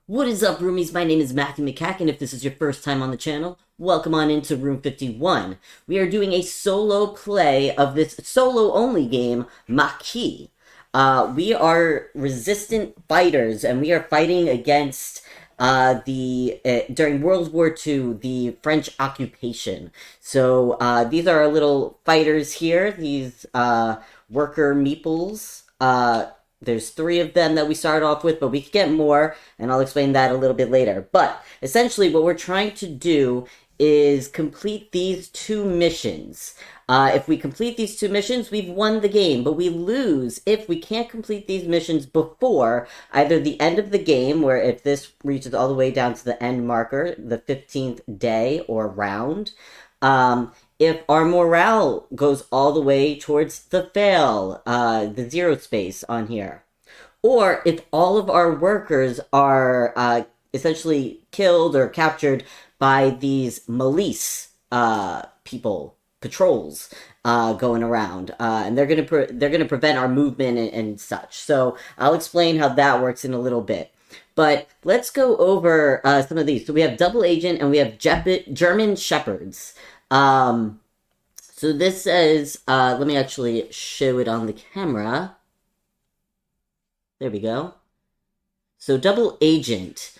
What is up, roomies? My name is Makak, and if this is your first time on the channel, welcome on into Room 51. We are doing a solo play of this solo-only game, Maquis. We are resistant fighters, and we are fighting against during World War II, the French occupation. So, these are our little fighters here, these, worker meeples. There's 3 of them that we started off with, but we can get more, and I'll explain that a little bit later. But, essentially, what we're trying to do is complete these 2 missions. If we complete these 2 missions, we've won the game, but we lose if we can't complete these missions before either the end of the game, where if this reaches all the way down to the end marker, the 15th day or round, if our morale goes all the way towards the fail, the 0 space on here. Or if all of our workers are essentially killed or captured by these milice people, patrols, going around, and they're gonna prevent our movement and such. So I'll explain how that works in a little bit. But let's go over some of these. So we have Double Agent and we have German Shepherds. So this says, let me actually show it on the camera. There we go. So Double Agent.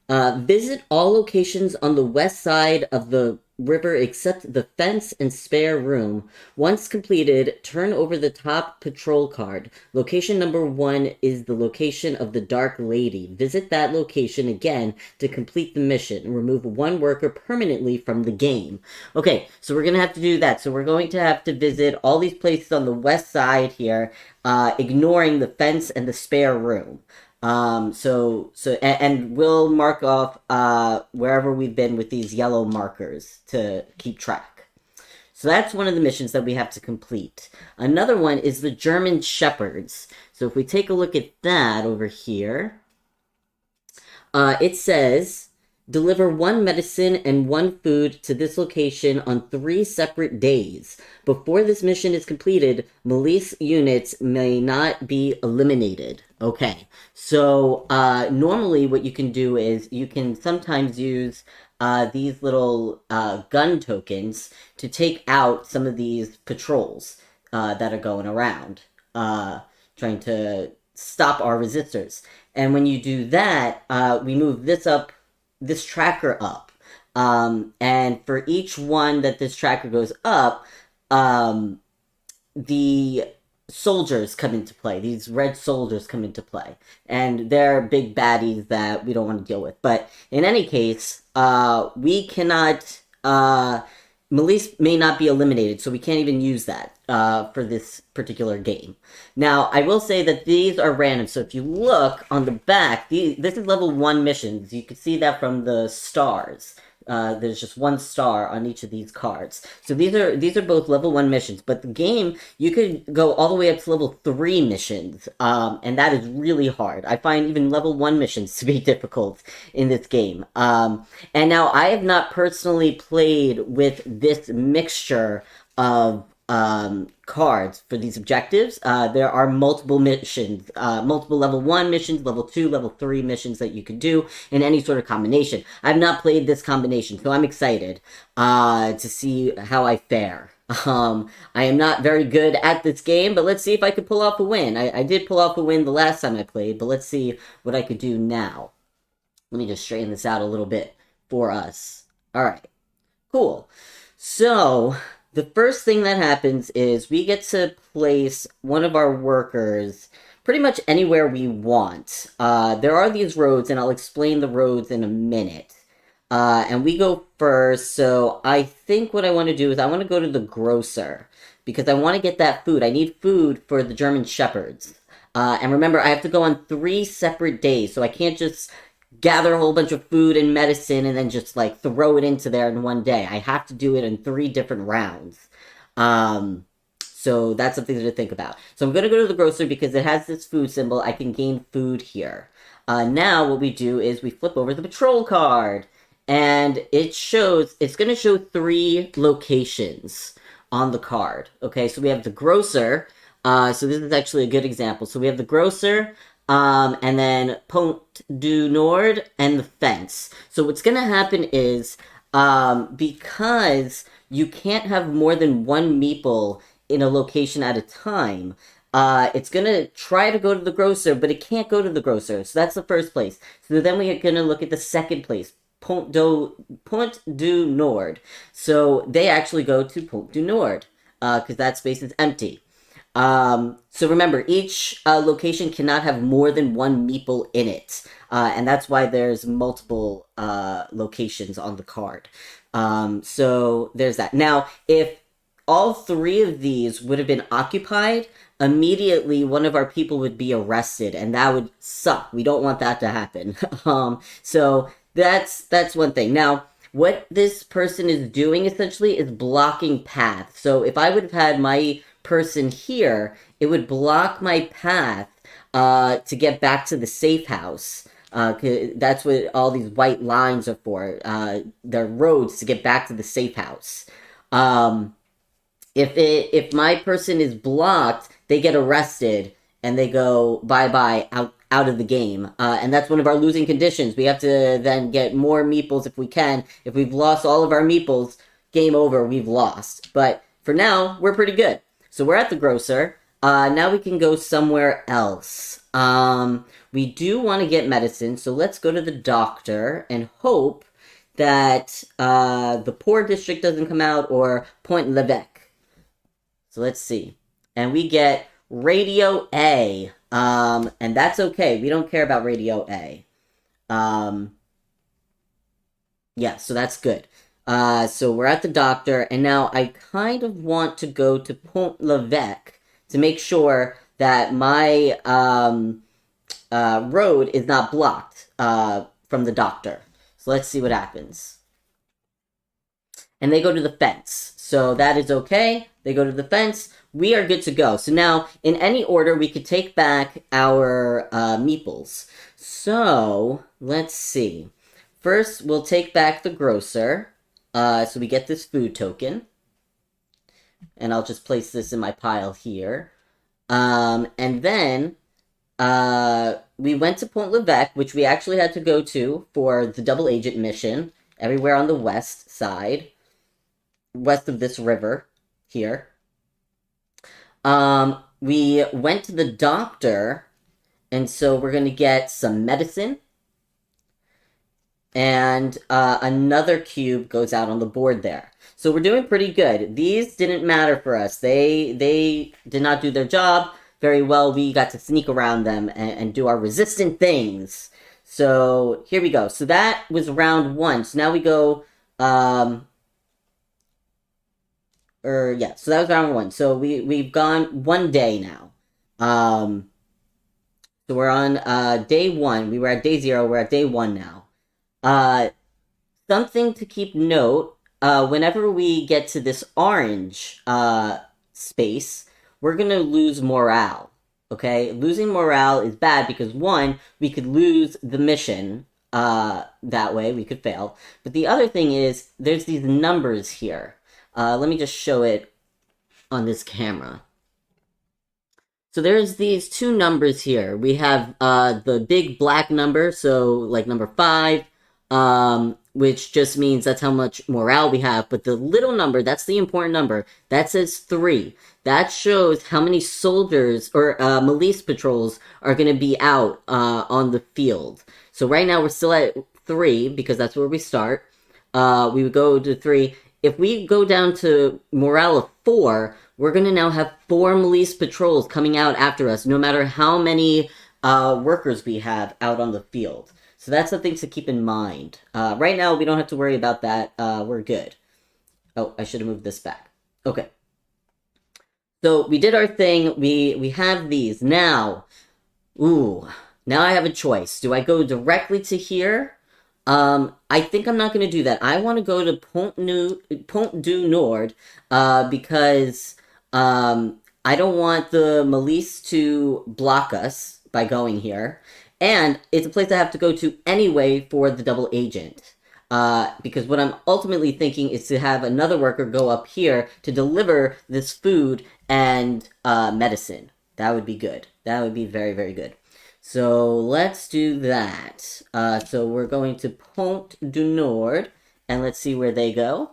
Visit all locations on the west side of the river except the fence and spare room. Once completed, turn over the top patrol card. Location number 1 is the location of the Dark Lady. Visit that location again to complete the mission. Remove 1 worker permanently from the game. Okay, so we're going to have to do that. So we're going to have to visit all these places on the west side here, ignoring the fence and the spare room. And we'll mark off, wherever we've been with these yellow markers to keep track. So that's one of the missions that we have to complete. Another one is the German Shepherds. So if we take a look at that over here, it says, deliver 1 medicine and 1 food to this location on 3 separate days. Before this mission is completed, milice units may not be eliminated. Okay, so normally what you can do is you can sometimes use these little gun tokens to take out some of these patrols that are going around, trying to stop our resistors. And when you do that, we move this tracker up. And for each one that this tracker goes up, the soldiers come into play. These red soldiers come into play. And they're big baddies that we don't want to deal with. But in any case, we cannot... Milice may not be eliminated, so we can't even use that for this particular game. Now, I will say that these are random, so if you look on the back, this is level 1 missions. You can see that from the stars. There's just 1 star on each of these cards. So these are both level 1 missions, but the game, you could go all the way up to level 3 missions, and that is really hard. I find even level 1 missions to be difficult in this game. And now, I have not personally played with this mixture of cards for these objectives. There are multiple missions, multiple level 1 missions, level 2, level 3 missions that you could do in any sort of combination. I've not played this combination, so I'm excited to see how I fare. I am not very good at this game, but let's see if I could pull off a win. I did pull off a win the last time I played, but let's see what I could do now. Let me just straighten this out a little bit for us. Alright, cool. So... the first thing that happens is we get to place one of our workers pretty much anywhere we want. There are these roads, and I'll explain the roads in a minute. And we go first, so I think what I want to do is I want to go to the grocer, because I want to get that food. I need food for the German Shepherds. And remember, I have to go on 3 separate days, so I can't just gather a whole bunch of food and medicine and then just, like, throw it into there in one day. I have to do it in 3 different rounds. So that's something to think about. So I'm going to go to the grocery because it has this food symbol. I can gain food here. Now what we do is we flip over the patrol card. And it's going to show 3 locations on the card. Okay, so we have the grocer. So this is actually a good example. So we have the grocer, and then Pont du Nord and the fence. So what's gonna happen is, because you can't have more than one meeple in a location at a time, it's gonna try to go to the grocer, but it can't go to the grocer. So that's the first place. So then we're gonna look at the second place, Pont du Nord. So they actually go to Pont du Nord, because that space is empty. So remember, each location cannot have more than one meeple in it, and that's why there's multiple locations on the card. So there's that. Now, if all three of these would have been occupied, immediately one of our people would be arrested, and that would suck. We don't want that to happen. So that's one thing. Now, what this person is doing essentially is blocking paths. So if I would have had my person here, it would block my path to get back to the safe house. That's what all these white lines are for. They're roads to get back to the safe house. If my person is blocked, they get arrested and they go bye-bye out of the game. And that's one of our losing conditions. We have to then get more meeples if we can. If we've lost all of our meeples, game over, we've lost. But for now, we're pretty good. So we're at the grocer. Now we can go somewhere else. We do want to get medicine, so let's go to the doctor and hope that the poor district doesn't come out, or Point Levesque. So let's see. And we get Radio A. And that's okay. We don't care about Radio A. Yeah, so that's good. So we're at the doctor, and now I kind of want to go to Pont Levesque to make sure that my road is not blocked from the doctor. So let's see what happens. And they go to the fence. So that is okay. They go to the fence. We are good to go. So now, in any order, we could take back our meeples. So, let's see. First, we'll take back the grocer. So we get this food token. And I'll just place this in my pile here. And then, we went to Pont Levesque, which we actually had to go to for the double agent mission. Everywhere on the west side. West of this river here. We went to the doctor, and so we're going to get some medicine. And another cube goes out on the board there. So we're doing pretty good. These didn't matter for us. They did not do their job very well. We got to sneak around them and do our resistant things. So here we go. So that was round one. So now we go... yeah, so that was round one. So we've gone one day now. So we're on day one. We were at day 0. We're at day 1 now. Something to keep note, whenever we get to this orange space, we're gonna lose morale. Okay? Losing morale is bad because, one, we could lose the mission. That way, we could fail. But the other thing is, there's these numbers here. Let me just show it on this camera. So there's these two numbers here. We have the big black number, so like number 5, which just means that's how much morale we have. But the little number, that's the important number, that says 3. That shows how many soldiers or police patrols are going to be out on the field. So right now we're still at 3 because that's where we start. We would go to 3. If we go down to morale of 4, we're going to now have 4 police patrols coming out after us, no matter how many workers we have out on the field. So that's something to keep in mind. Right now, we don't have to worry about that. We're good. Oh, I should have moved this back. Okay. So we did our thing. We have these. Now, now I have a choice. Do I go directly to here? I think I'm not going to do that. I want to go to Pont du Nord, because, I don't want the police to block us by going here. And it's a place I have to go to anyway for the double agent. Because what I'm ultimately thinking is to have another worker go up here to deliver this food and, medicine. That would be good. That would be very, very good. So let's do that. So we're going to Pont du Nord, and let's see where they go.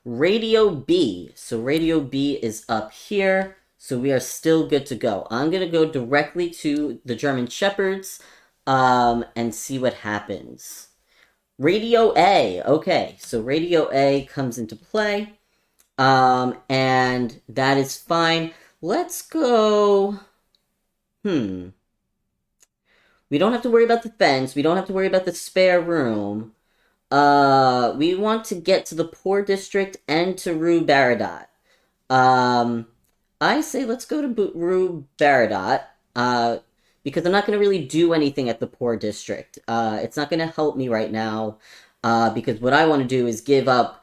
Radio B. So Radio B is up here. So we are still good to go. I'm going to go directly to the German Shepherds and see what happens. Radio A. Okay, so Radio A comes into play. And that is fine. Let's go... We don't have to worry about the fence. We don't have to worry about the spare room. We want to get to the poor district and to Rue Baradot. I say let's go to Rue Baradot, because I'm not going to really do anything at the poor district. It's not going to help me right now, because what I want to do is give up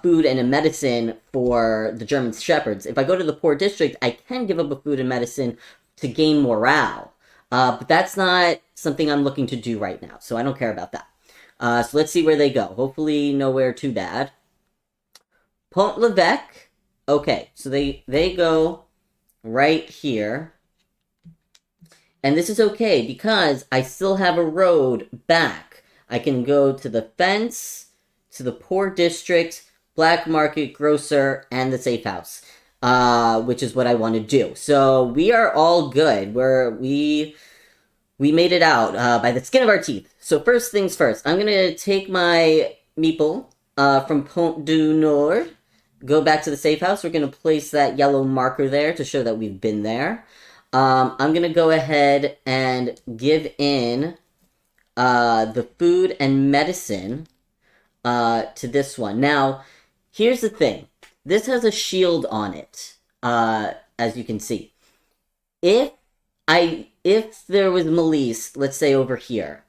food and a medicine for the German Shepherds. If I go to the poor district, I can give up a food and medicine to gain morale. But that's not something I'm looking to do right now, so I don't care about that. So let's see where they go. Hopefully nowhere too bad. Pont l'Evêque. Okay, so they go right here. And this is okay, because I still have a road back. I can go to the fence, to the poor district, black market, grocer, and the safe house. Which is what I want to do. So we are all good. We made it out by the skin of our teeth. So first things first, I'm gonna take my meeple from Pont du Nord, go back to the safe house. We're gonna place that yellow marker there to show that we've been there. I'm gonna go ahead and give in the food and medicine to this one. Now, here's the thing. This has a shield on it, as you can see. If there was Melise, let's say over here,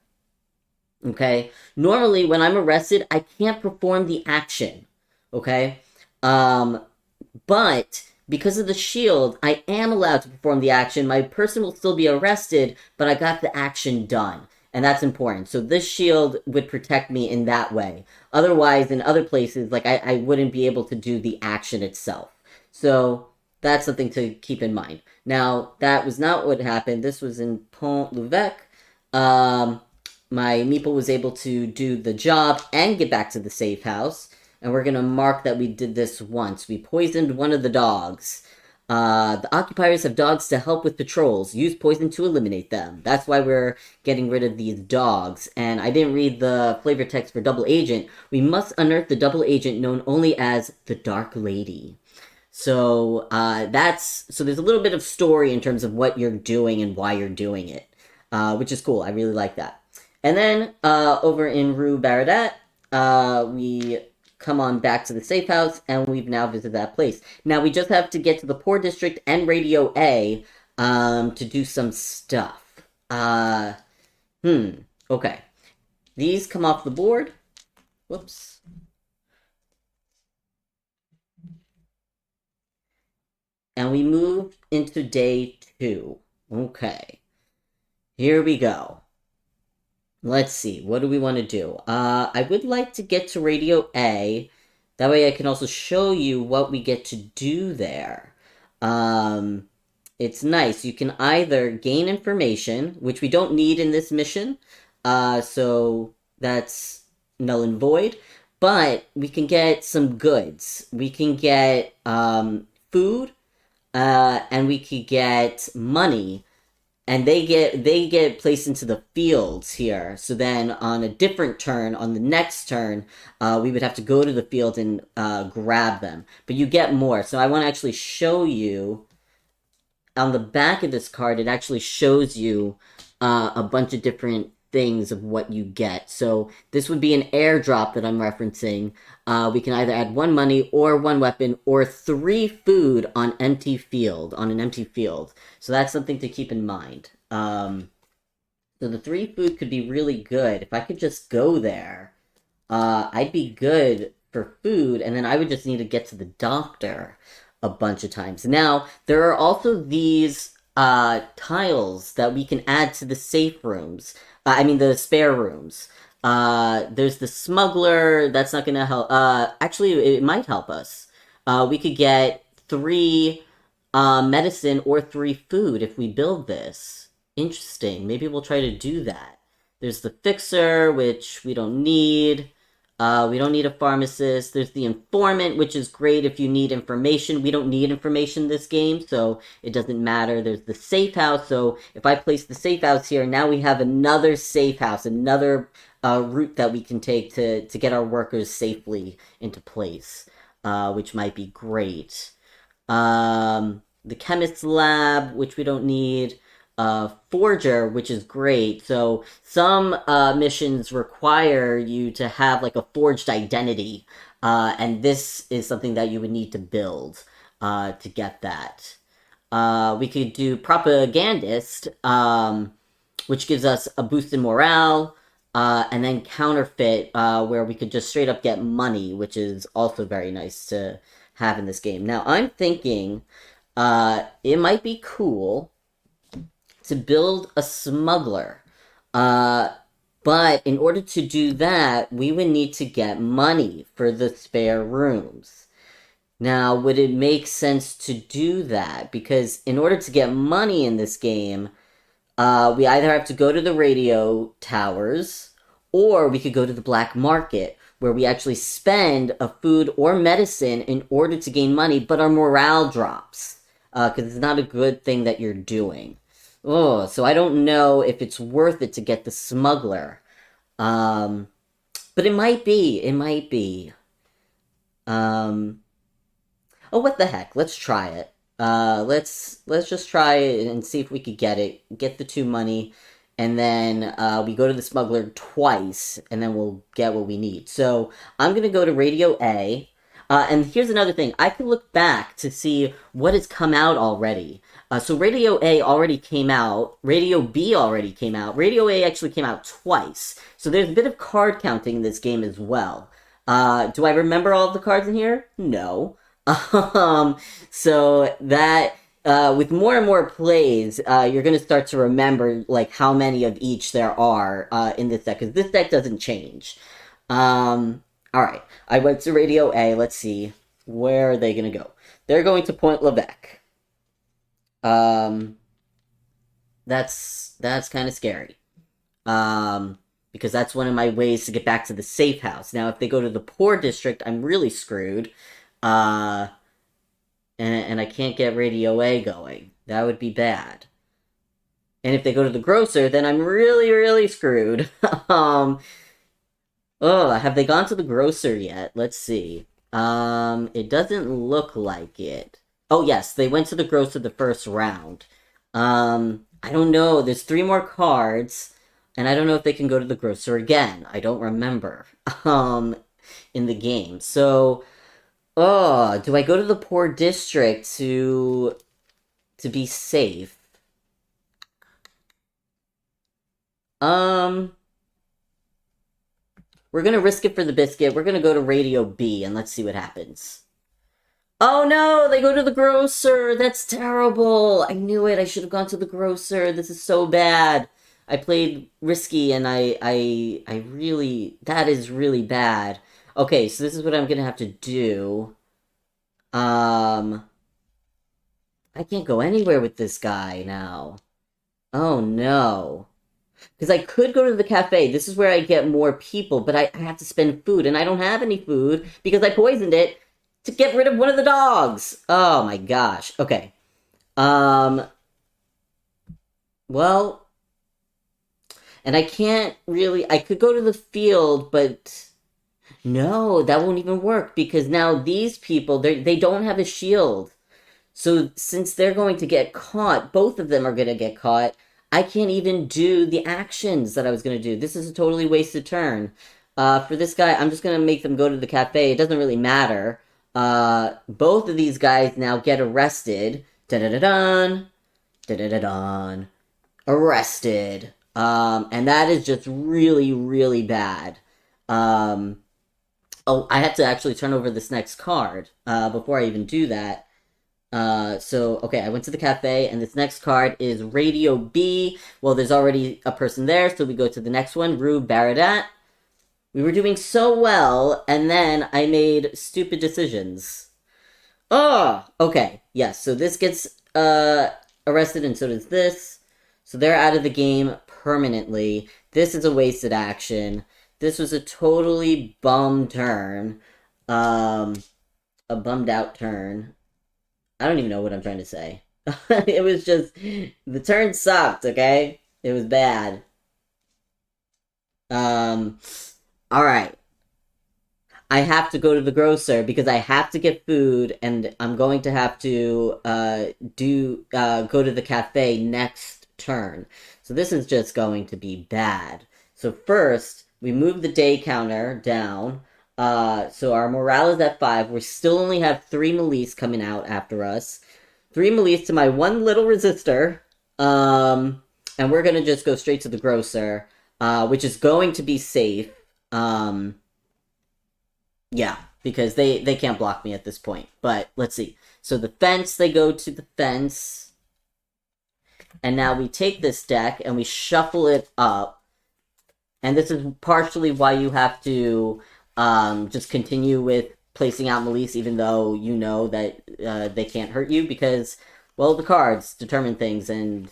okay? Normally, when I'm arrested, I can't perform the action, okay? But because of the shield, I am allowed to perform the action. My person will still be arrested, but I got the action done. And that's important. So this shield would protect me in that way. Otherwise, in other places, like I wouldn't be able to do the action itself. So that's something to keep in mind. Now, that was not what happened. This was in Pont l'Evêque. My meeple was able to do the job and get back to the safe house. And we're going to mark that we did this once. We poisoned one of the dogs. The occupiers have dogs to help with patrols. Use poison to eliminate them. That's why we're getting rid of these dogs. And I didn't read the flavor text for Double Agent. We must unearth the Double Agent known only as the Dark Lady. So so there's a little bit of story in terms of what you're doing and why you're doing it, which is cool. I really like that. And then over in Rue Baradot, we come on back to the safe house, and we've now visited that place. Now we just have to get to the poor district and Radio A to do some stuff. Okay. These come off the board. Whoops. And we move into day 2. Okay. Here we go. Let's see. What do we want to do? I would like to get to Radio A. That way I can also show you what we get to do there. It's nice. You can either gain information, which we don't need in this mission. So that's null and void. But we can get some goods. We can get food. And we could get money, and they get placed into the fields here. So then on a different turn, on the next turn, we would have to go to the field and grab them. But you get more. So I want to actually show you, on the back of this card, it actually shows you a bunch of different things of what you get. So this would be an airdrop that I'm referencing. We can either add 1 money or 1 weapon or 3 food on an empty field. So that's something to keep in mind. So the 3 food could be really good. If I could just go there, I'd be good for food, and then I would just need to get to the doctor a bunch of times. Now, there are also these tiles that we can add to the safe rooms. The spare rooms. There's the smuggler. That's not gonna help. Actually, it might help us. We could get 3 medicine or 3 food if we build this. interesting. Maybe we'll try to do that. There's the fixer, which we don't need. We don't need a pharmacist. There's the informant, which is great if you need information. We don't need information in this game, so it doesn't matter. There's the safe house, so if I place the safe house here, now we have another safe house, another route that we can take to get our workers safely into place, which might be great. The chemist's lab, which we don't need. Forger, which is great. So some missions require you to have like a forged identity, and this is something that you would need to build to get that. We could do propagandist, which gives us a boost in morale, and then counterfeit, where we could just straight up get money, which is also very nice to have in this game. Now I'm thinking it might be cool to build a smuggler. But in order to do that, we would need to get money for the spare rooms. Now, would it make sense to do that? Because in order to get money in this game, we either have to go to the radio towers, or we could go to the black market, where we actually spend a food or medicine in order to gain money, but our morale drops. Because it's not a good thing that you're doing. Oh, so I don't know if it's worth it to get the smuggler. But it might be. It might be. Oh, what the heck? Let's try it. Let's just try it and see if we could get it. Get the 2 money, and then we go to the smuggler twice, and then we'll get what we need. So I'm gonna go to Radio A. And here's another thing. I can look back to see what has come out already. So Radio A already came out. Radio B already came out. Radio A actually came out twice. So there's a bit of card counting in this game as well. Do I remember all of the cards in here? No. So that, with more and more plays, you're going to start to remember, like, how many of each there are in this deck. Because this deck doesn't change. Alright, I went to Radio A. Let's see. Where are they going to go? They're going to Point Levesque. That's kind of scary. Because that's one of my ways to get back to the safe house. Now, if they go to the poor district, I'm really screwed. And I can't get Radio A going. That would be bad. And if they go to the grocer, then I'm really, really screwed. Oh, have they gone to the grocer yet? Let's see. It doesn't look like it. Oh, yes, they went to the grocer the first round. I don't know. There's 3 more cards, and I don't know if they can go to the grocer again. I don't remember, in the game. So, oh, do I go to the poor district to be safe? We're gonna risk it for the biscuit. We're gonna go to Radio B, and let's see what happens. Oh no, they go to the grocer! That's terrible! I knew it, I should have gone to the grocer. This is so bad. I played risky, and I really... That is really bad. Okay, so this is what I'm gonna have to do. I can't go anywhere with this guy now. Oh no. Because I could go to the cafe. This is where I get more people, but I have to spend food, and I don't have any food because I poisoned it to get rid of one of the dogs. Oh my gosh. Okay. Well, and I can't really... I could go to the field, but... No, that won't even work, because now these people, they don't have a shield. So since they're going to get caught, both of them are going to get caught, I can't even do the actions that I was going to do. This is a totally wasted turn. For this guy, I'm just going to make them go to the cafe. It doesn't really matter. Both of these guys now get arrested. Da-da-da-dun. Da-da-da-dun. Arrested. And that is just really, really bad. Oh, I have to actually turn over this next card, before I even do that. So, okay, I went to the cafe, and this next card is Radio B. Well, there's already a person there, so we go to the next one, Rue Baradat. We were doing so well, and then I made stupid decisions. Oh, okay, yes, so this gets, arrested, and so does this. So they're out of the game permanently. This is a wasted action. This was a totally bum turn. A bummed out turn. I don't even know what I'm trying to say. It was just, the turn sucked, okay? It was bad. Alright. I have to go to the grocer because I have to get food, and I'm going to have to go to the cafe next turn. So this is just going to be bad. So first, we move the day counter down. So our morale is at 5. We still only have 3 Maquis coming out after us. 3 Maquis to my 1 little resistor. And we're gonna just go straight to the grocer, which is going to be safe. Yeah, because they can't block me at this point. But let's see. So the fence, they go to the fence. And now we take this deck and we shuffle it up. And this is partially why you have to just continue with placing out Maquis, even though you know that they can't hurt you, because, well, the cards determine things, and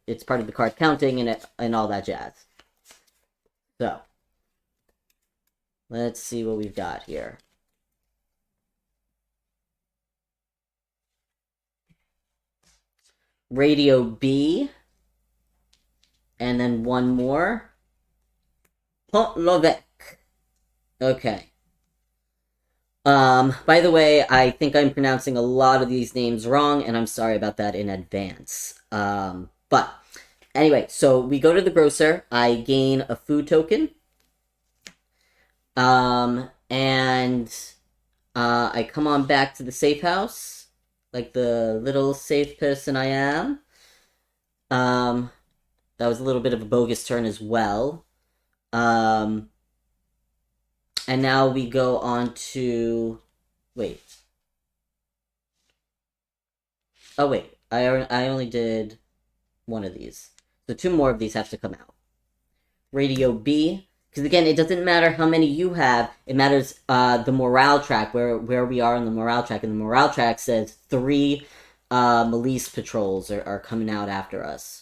it's part of the card counting and all that jazz. So, let's see what we've got here. Radio B. And then one more. Pont-l'Evêque. Okay. By the way, I think I'm pronouncing a lot of these names wrong, and I'm sorry about that in advance. But, anyway, so we go to the grocer. I gain a food token. And I come on back to the safe house, like the little safe person I am. That was a little bit of a bogus turn as well. And now we go on to... Wait. Oh, wait. I only did one of these. So 2 more of these have to come out. Radio B. Because again, it doesn't matter how many you have. It matters the morale track, where we are on the morale track. And the morale track says 3 Maquis patrols are coming out after us.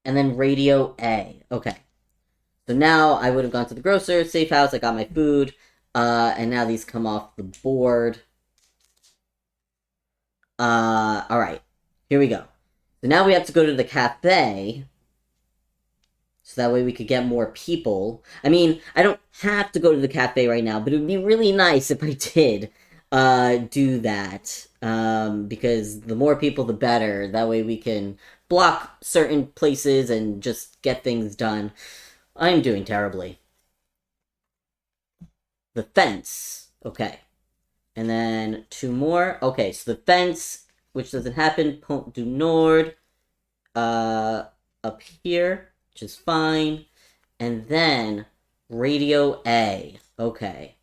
And then Radio A. Okay. So now I would have gone to the grocer, safe house, I got my food, and now these come off the board. Alright. Here we go. So now we have to go to the cafe, so that way we could get more people. I mean, I don't have to go to the cafe right now, but it would be really nice if I did do that. Because the more people, the better. That way we can block certain places and just get things done. I'm doing terribly. The fence. Okay. And then 2 more. Okay, so the fence, which doesn't happen. Pont du Nord. Up here, which is fine. And then Radio A. Okay.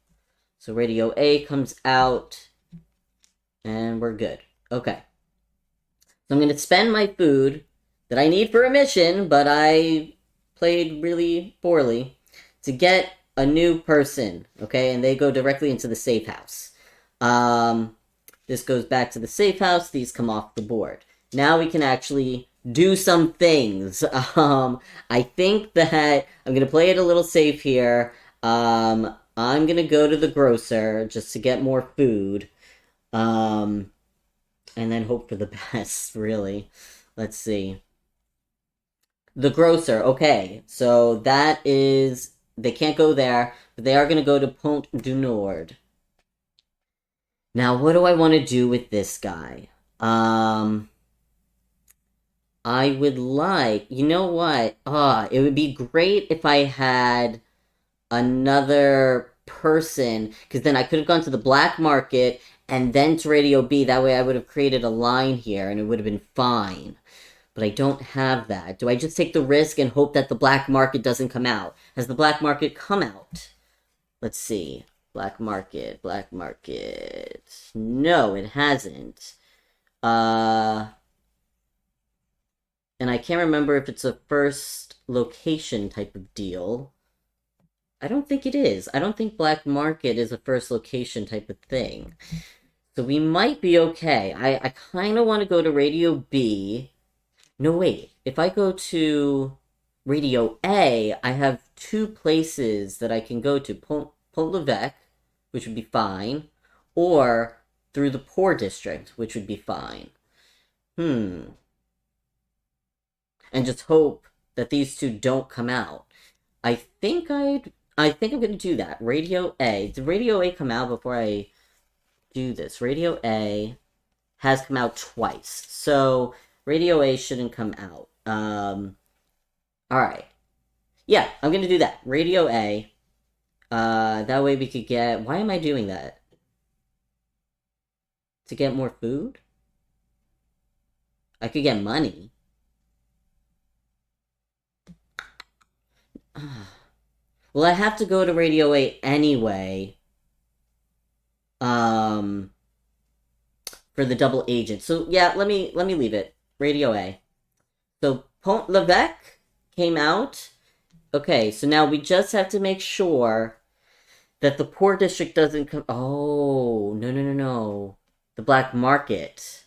So Radio A comes out. And we're good. Okay. So I'm going to spend my food that I need for a mission, but I played really poorly, to get a new person, okay? And they go directly into the safe house. This goes back to the safe house. These come off the board. Now we can actually do some things. I think that I'm going to play it a little safe here. I'm going to go to the grocer just to get more food. And then hope for the best, really. Let's see. The grocer, okay. So that is... They can't go there, but they are going to go to Pont du Nord. Now, what do I want to do with this guy? I would like... You know what? It would be great if I had another person, because then I could have gone to the black market and then to Radio B. That way I would have created a line here, and it would have been fine. But I don't have that. Do I just take the risk and hope that the black market doesn't come out? Has the black market come out? Let's see. Black market, black market. No, it hasn't. And I can't remember if it's a first location type of deal. I don't think it is. I don't think black market is a first location type of thing. So we might be okay. I kind of want to go to Radio B. No, wait. If I go to Radio A, I have two places that I can go to. Pont-l'Evêque, which would be fine, or through the Poor District, which would be fine. And just hope that these two don't come out. I think I'm gonna do that. Radio A. Did Radio A come out before I do this? Radio A has come out twice. So Radio A shouldn't come out. Alright. Yeah, I'm gonna do that. Radio A. That way we could get... Why am I doing that? To get more food? I could get money. Well, I have to go to Radio A anyway. For the double agent. So yeah, let me leave it. Radio A. So Pont-l'Evêque came out. Okay, so now we just have to make sure that the Poor District doesn't come... Oh, no. The Black Market.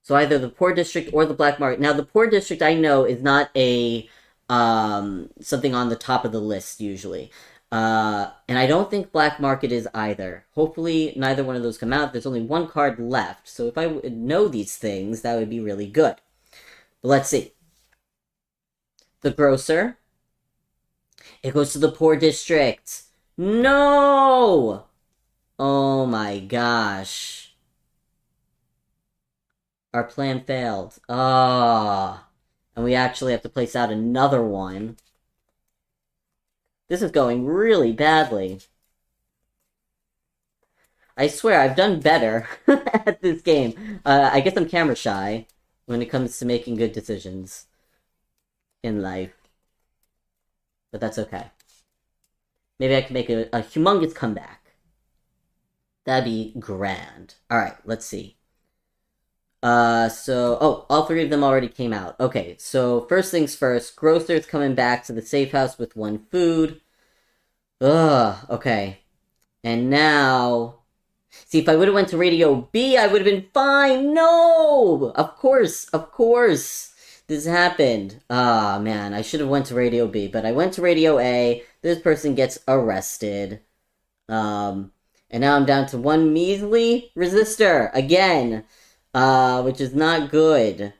So either the Poor District or the Black Market. Now, the Poor District, I know, is not a... something on the top of the list, usually. And I don't think Black Market is either. Hopefully, neither one of those come out. There's only one card left. So if I would know these things, that would be really good. But let's see. The Grocer. It goes to the Poor District. No! Oh my gosh. Our plan failed. Ah. And we actually have to place out another one. This is going really badly. I swear, I've done better at this game. I guess I'm camera shy when it comes to making good decisions in life. But that's okay. Maybe I can make a humongous comeback. That'd be grand. Alright, let's see. All three of them already came out. Okay, so first things first, Grocer's coming back to the safe house with one food. Ugh, okay. And now... See, if I would have went to Radio B, I would have been fine! No! Of course! This happened. Ah, man, I should have went to Radio B, but I went to Radio A. This person gets arrested. And now I'm down to one measly resistor, again. Which is not good.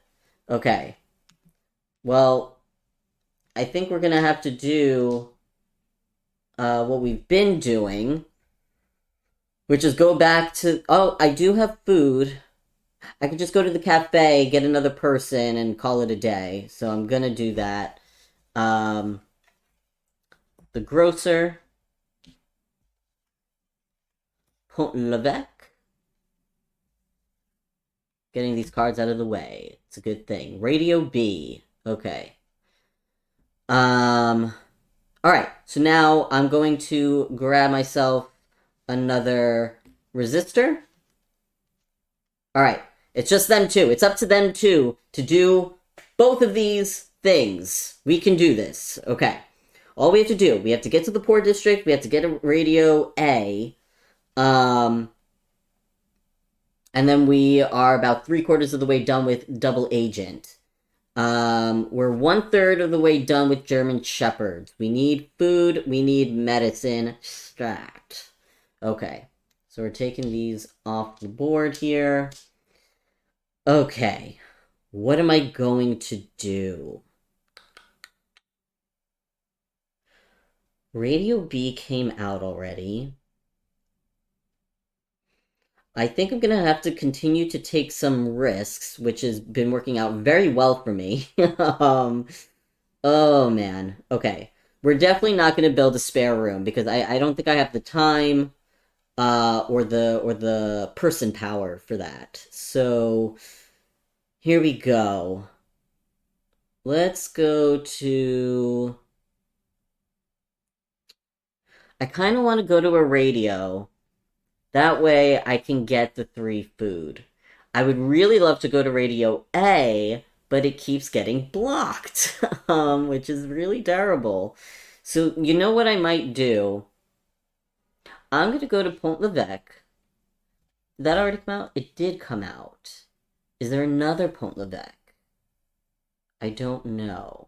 Okay. Well, I think we're gonna have to do what we've been doing, which is go back to... Oh, I do have food. I could just go to the cafe, get another person, and call it a day. So I'm gonna do that. The Grocer. Pont-l'Evêque. Getting these cards out of the way. It's a good thing. Radio B. Okay. Alright, so now I'm going to grab myself another resistor. Alright, it's just them two. It's up to them two to do both of these things. We can do this. Okay. All we have to do, we have to get to the Poor District, we have to get a Radio A, and then we are about 3/4 of the way done with Double Agent. We're 1/3 of the way done with German Shepherds. We need food, we need medicine. Strat. Okay. So we're taking these off the board here. Okay. What am I going to do? Radio B came out already. I think I'm gonna have to continue to take some risks, which has been working out very well for me. Oh man. Okay. We're definitely not gonna build a spare room, because I don't think I have the time, or the person power for that. So, here we go. Let's go to... I kind of want to go to a radio. That way I can get the 3 food. I would really love to go to Radio A, but it keeps getting blocked, which is really terrible. So, you know what I might do? I'm going to go to Pont-l'Evêque. Did that already come out? It did come out. Is there another Pont Levesque? I don't know.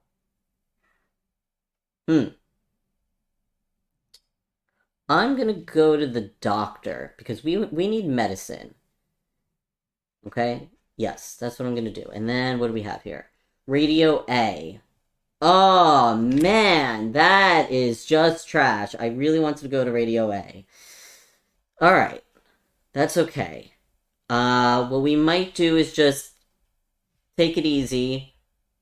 I'm gonna go to the doctor because we need medicine. Okay? Yes, that's what I'm gonna do. And then what do we have here? Radio A. Oh man, that is just trash. I really wanted to go to Radio A. Alright. That's okay. What we might do is just take it easy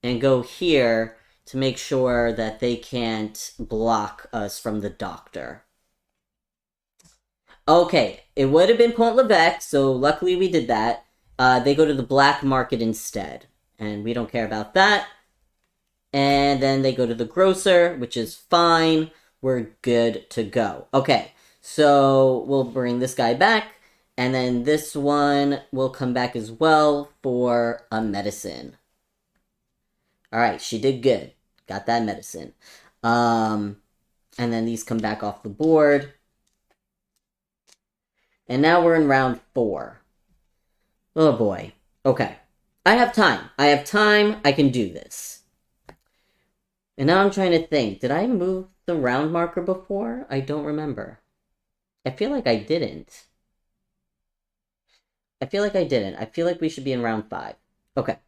and go here to make sure that they can't block us from the doctor. Okay, it would have been Pont Levesque, so luckily we did that. They go to the black market instead, and we don't care about that. And then they go to the grocer, which is fine. We're good to go. Okay, so we'll bring this guy back, and then this one will come back as well for a medicine. Alright, she did good. Got that medicine. And then these come back off the board. And now we're in round 4. Oh boy. Okay. I have time. I can do this. And now I'm trying to think. Did I move the round marker before? I don't remember. I feel like I didn't. I feel like we should be in round 5. Okay.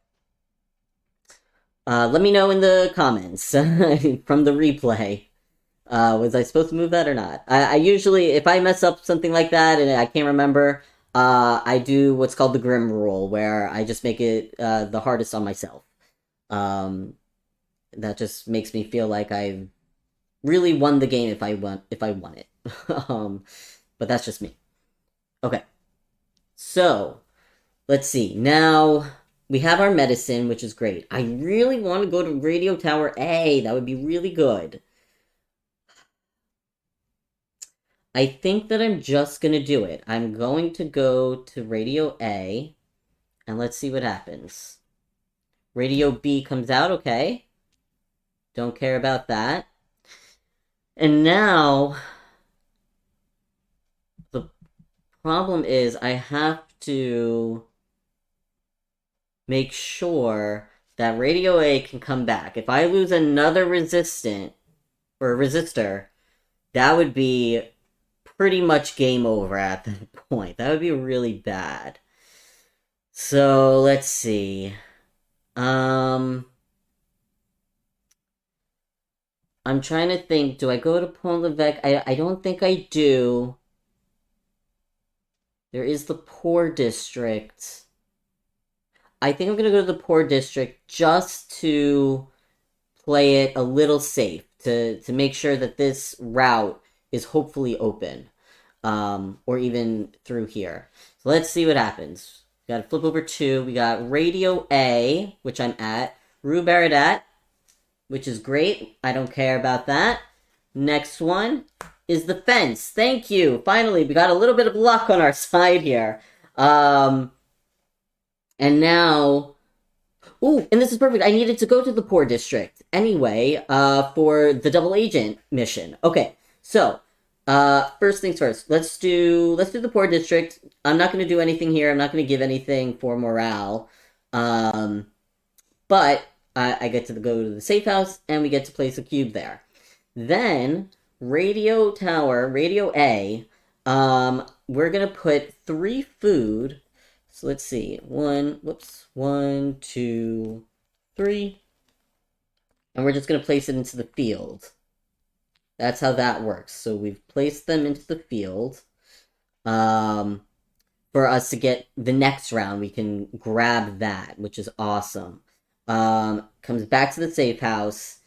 Let me know in the comments from the replay. Was I supposed to move that or not? I usually, if I mess up something like that and I can't remember, I do what's called the Grim Rule, where I just make it the hardest on myself. That just makes me feel like I really won the game if I won it. But that's just me. Okay. So, let's see. Now, we have our medicine, which is great. I really want to go to Radio Tower A. That would be really good. I think that I'm just gonna do it. I'm going to go to Radio A, and let's see what happens. Radio B comes out, okay. Don't care about that. And now, the problem is I have to make sure that Radio A can come back. If I lose another resistor, that would be pretty much game over at that point. That would be really bad. So, let's see. I'm trying to think, do I go to Pont Levesque? I don't think I do. There is the Poor District. I think I'm gonna go to the Poor District just to play it a little safe, to make sure that this route is hopefully open, or even through here. So let's see what happens. We gotta flip over 2. We got Radio A, which I'm at. Rue Baradat, which is great. I don't care about that. Next one is the fence. Thank you. Finally, we got a little bit of luck on our side here. And now... Ooh, and this is perfect. I needed to go to the Poor District anyway, for the double agent mission. Okay, so, first things first. Let's do the Poor District. I'm not going to do anything here. I'm not going to give anything for morale. But I get to go to the safe house, and we get to place a cube there. Then, Radio Tower, Radio A, we're going to put 3 food. So let's see. 1, 2, 3. And we're just going to place it into the field. That's how that works. So we've placed them into the field. For us to get the next round, we can grab that, which is awesome. Comes back to the safe house.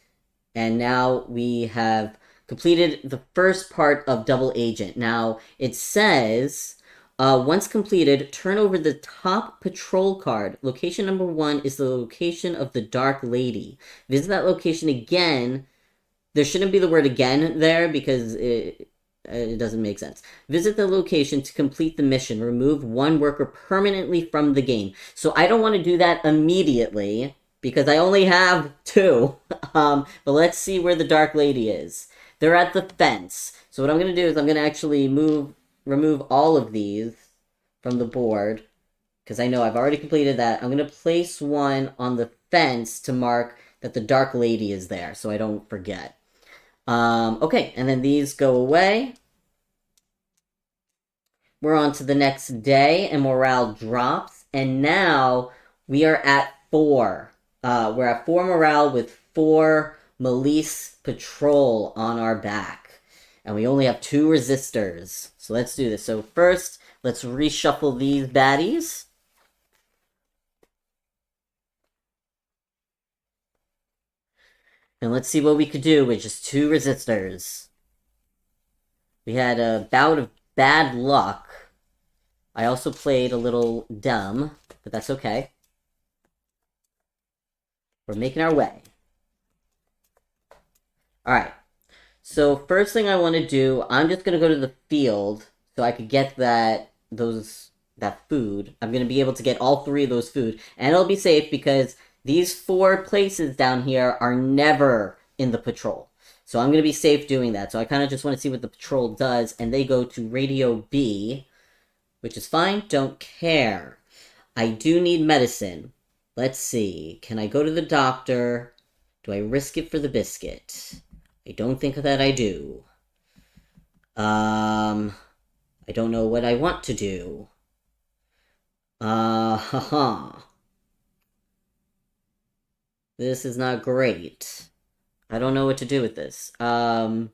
And now we have completed the first part of Double Agent. Now, it says... once completed, turn over the top patrol card. Location number 1 is the location of the Dark Lady. Visit that location again. There shouldn't be the word again there because it doesn't make sense. Visit the location to complete the mission. Remove 1 worker permanently from the game. So I don't want to do that immediately because I only have 2. But let's see where the Dark Lady is. They're at the fence. So what I'm going to do is I'm going to actually remove all of these from the board, because I know I've already completed that. I'm going to place one on the fence to mark that the Dark Lady is there, so I don't forget. Okay, and then these go away. We're on to the next day, and morale drops, and now we are at 4. We're at 4 morale with 4 Milice Patrol on our back. And we only have 2 resistors. So let's do this. So first, let's reshuffle these baddies. And let's see what we could do with just 2 resistors. We had a bout of bad luck. I also played a little dumb, but that's okay. We're making our way. Alright. So first thing I want to do, I'm just going to go to the field so I could get that food. I'm going to be able to get all 3 of those food. And it'll be safe because these 4 places down here are never in the patrol. So I'm going to be safe doing that. So I kind of just want to see what the patrol does. And they go to Radio B, which is fine. Don't care. I do need medicine. Let's see. Can I go to the doctor? Do I risk it for the biscuit? I don't think that I do. I don't know what I want to do. Haha. This is not great. I don't know what to do with this. I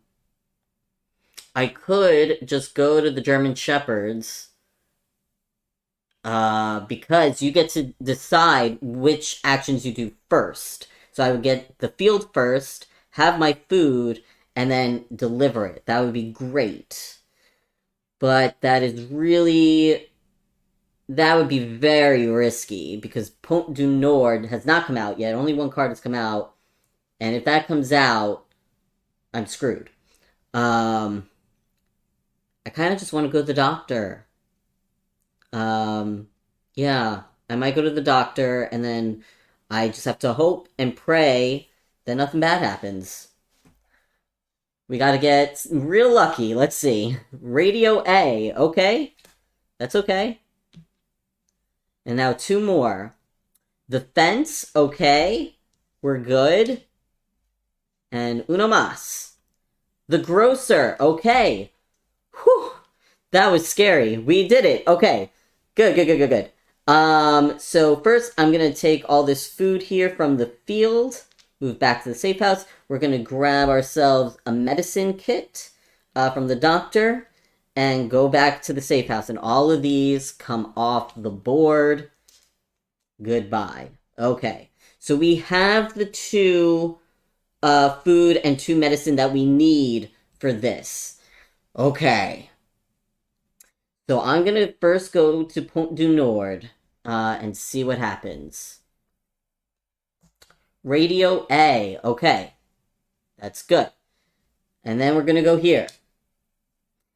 could just go to the German Shepherds. Because you get to decide which actions you do first. So I would get the field first, have my food, and then deliver it. That would be great. But that would be very risky, because Pont du Nord has not come out yet. Only 1 card has come out. And if that comes out, I'm screwed. I kind of just want to go to the doctor. Yeah. I might go to the doctor, and then I just have to hope and pray that nothing bad happens. We gotta get real lucky. Let's see. Radio A. Okay. That's okay. And now 2 more. The fence. Okay. We're good. And uno más. The grocer. Okay. Whew. That was scary. We did it. Okay. Good. So first I'm gonna take all this food here from the field. Move back to the safe house. We're going to grab ourselves a medicine kit from the doctor and go back to the safe house. And all of these come off the board. Goodbye. Okay. So we have the 2 food and 2 medicine that we need for this. Okay. So I'm going to first go to Pont du Nord and see what happens. Radio A. Okay. That's good. And then we're going to go here.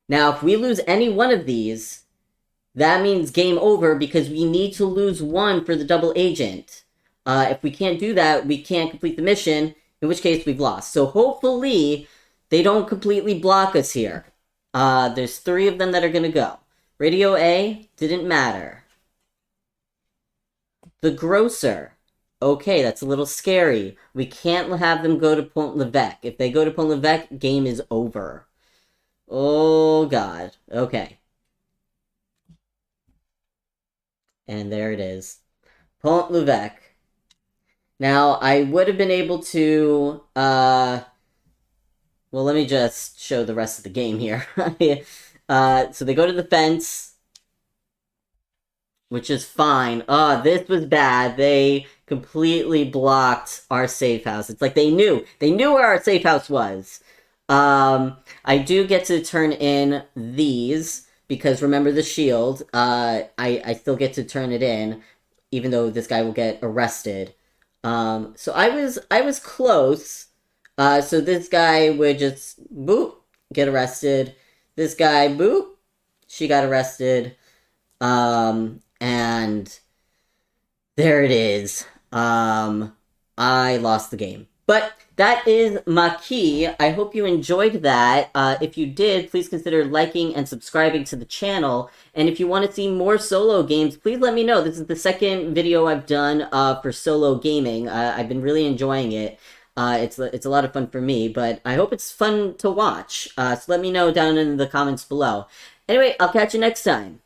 Now, if we lose any one of these, that means game over because we need to lose 1 for the double agent. If we can't do that, we can't complete the mission, in which case we've lost. So hopefully, they don't completely block us here. There's 3 of them that are going to go. Radio A didn't matter. The grocer. Okay, that's a little scary. We can't have them go to Pont l'Evêque. If they go to Pont l'Evêque, game is over. Oh, God. Okay. And there it is. Pont l'Evêque. Now, I would have been able to, well, let me just show the rest of the game here. So they go to the fence, which is fine. This was bad. They completely blocked our safe house. It's like they knew where our safe house was. I do get to turn in these, because remember the shield, I still get to turn it in, even though this guy will get arrested. So I was close. So this guy would just, boop, get arrested. This guy, boop, she got arrested. And there it is. I lost the game. But that is Maquis. I hope you enjoyed that. If you did, please consider liking and subscribing to the channel. And if you want to see more solo games, please let me know. This is the second video I've done for solo gaming. I've been really enjoying it. It's a lot of fun for me, but I hope it's fun to watch. So let me know down in the comments below. Anyway, I'll catch you next time.